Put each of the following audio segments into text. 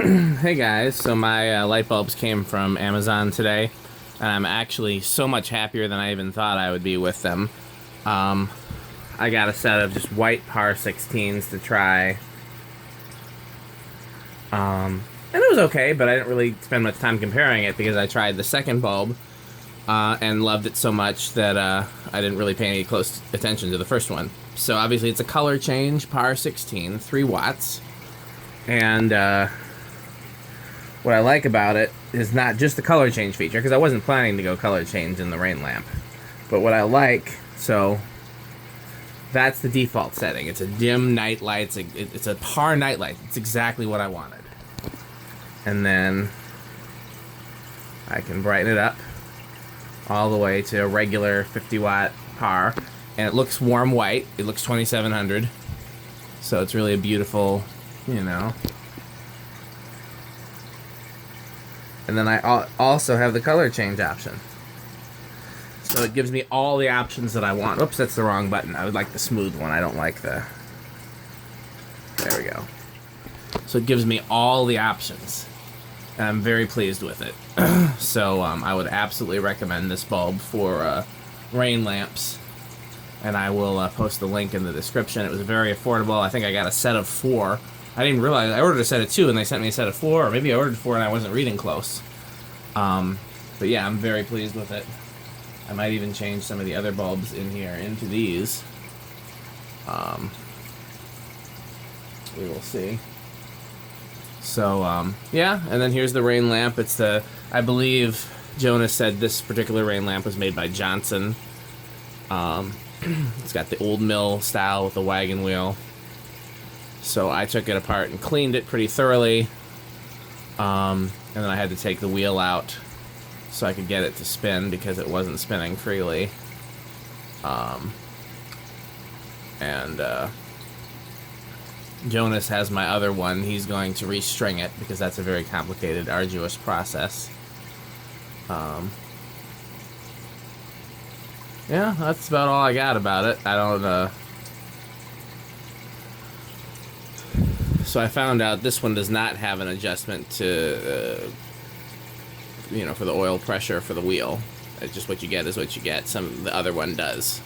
Hey guys, so my light bulbs came from Amazon today, and I'm actually so much happier than I even thought I would be with them. I got a set of just white par 16s to try, and it was okay, but I didn't really spend much time comparing it because I tried the second bulb and loved it so much that I didn't really pay any close attention to the first one. So obviously it's a color change, par 16, 3 watts, and what I like about it is not just the color change feature, because I wasn't planning to go color change in the rain lamp. But what I like, so that's the default setting. It's a dim night light. It's a par night light. It's exactly what I wanted. And then I can brighten it up all the way to a regular 50 watt par. And it looks warm white. It looks 2700. So it's really a beautiful, you know. And then I also have the color change option. So it gives me all the options that I want. Oops, that's the wrong button. I would like the smooth one. I don't like the... There we go. So it gives me all the options. And I'm very pleased with it. So I would absolutely recommend this bulb for rain lamps. And I will post the link in the description. It was very affordable. I think I got a set of 4. I didn't realize I ordered a set of 2 and they sent me a set of 4, or maybe I ordered 4 and I wasn't reading close. But yeah, I'm very pleased with it. I might even change some of the other bulbs in here into these. We will see. So yeah, and then here's the rain lamp. It's the, I believe Jonas said this particular rain lamp was made by Johnson. It's got the old mill style with the wagon wheel. So I took it apart and cleaned it pretty thoroughly, and then I had to take the wheel out so I could get it to spin because it wasn't spinning freely. Jonas has my other one. He's going to restring it because that's a very complicated, arduous process. Yeah, that's about all I got about it. I don't, So I found out this one does not have an adjustment to, you know, for the oil pressure for the wheel. It's just what you get is what you get. The other one does.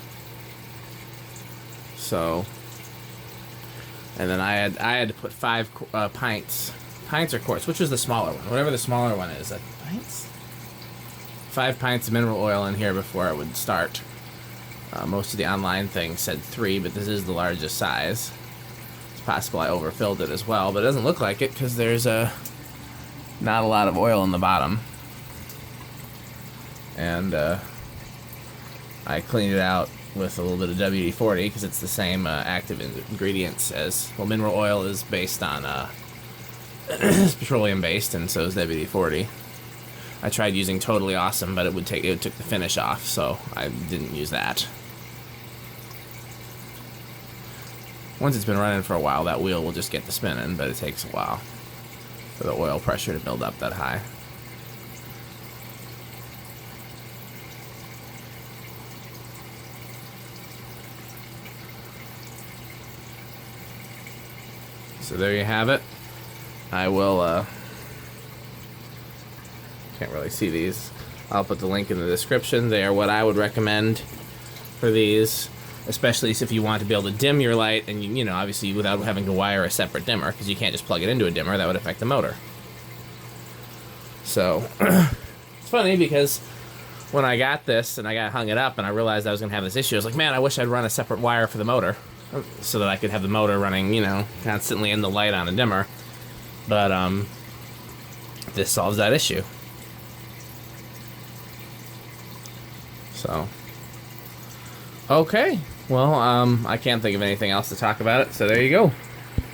So, and then I had to put 5 pints or quarts, which was the smaller one, whatever the smaller one is. Pints? 5 pints of mineral oil in here before it would start. Most of the online things said 3, but this is the largest size. Possible I overfilled it as well, but it doesn't look like it because there's not a lot of oil in the bottom. And I cleaned it out with a little bit of WD-40 because it's the same active ingredients as, well, mineral oil is based on it's petroleum based, and so is WD-40. I tried using Totally Awesome, but it took the finish off, so I didn't use that. Once it's been running for a while, that wheel will just get to spinning, but it takes a while for the oil pressure to build up that high. So there you have it. I will, can't really see these. I'll put the link in the description. They are what I would recommend for these. Especially if you want to be able to dim your light, and you know, obviously without having to wire a separate dimmer, because you can't just plug it into a dimmer, that would affect the motor. So, it's funny because when I got this and I hung it up and I realized I was going to have this issue, I was like, man, I wish I'd run a separate wire for the motor, so that I could have the motor running, you know, constantly in the light on a dimmer. But, this solves that issue. So, okay. Well, I can't think of anything else to talk about it, so there you go.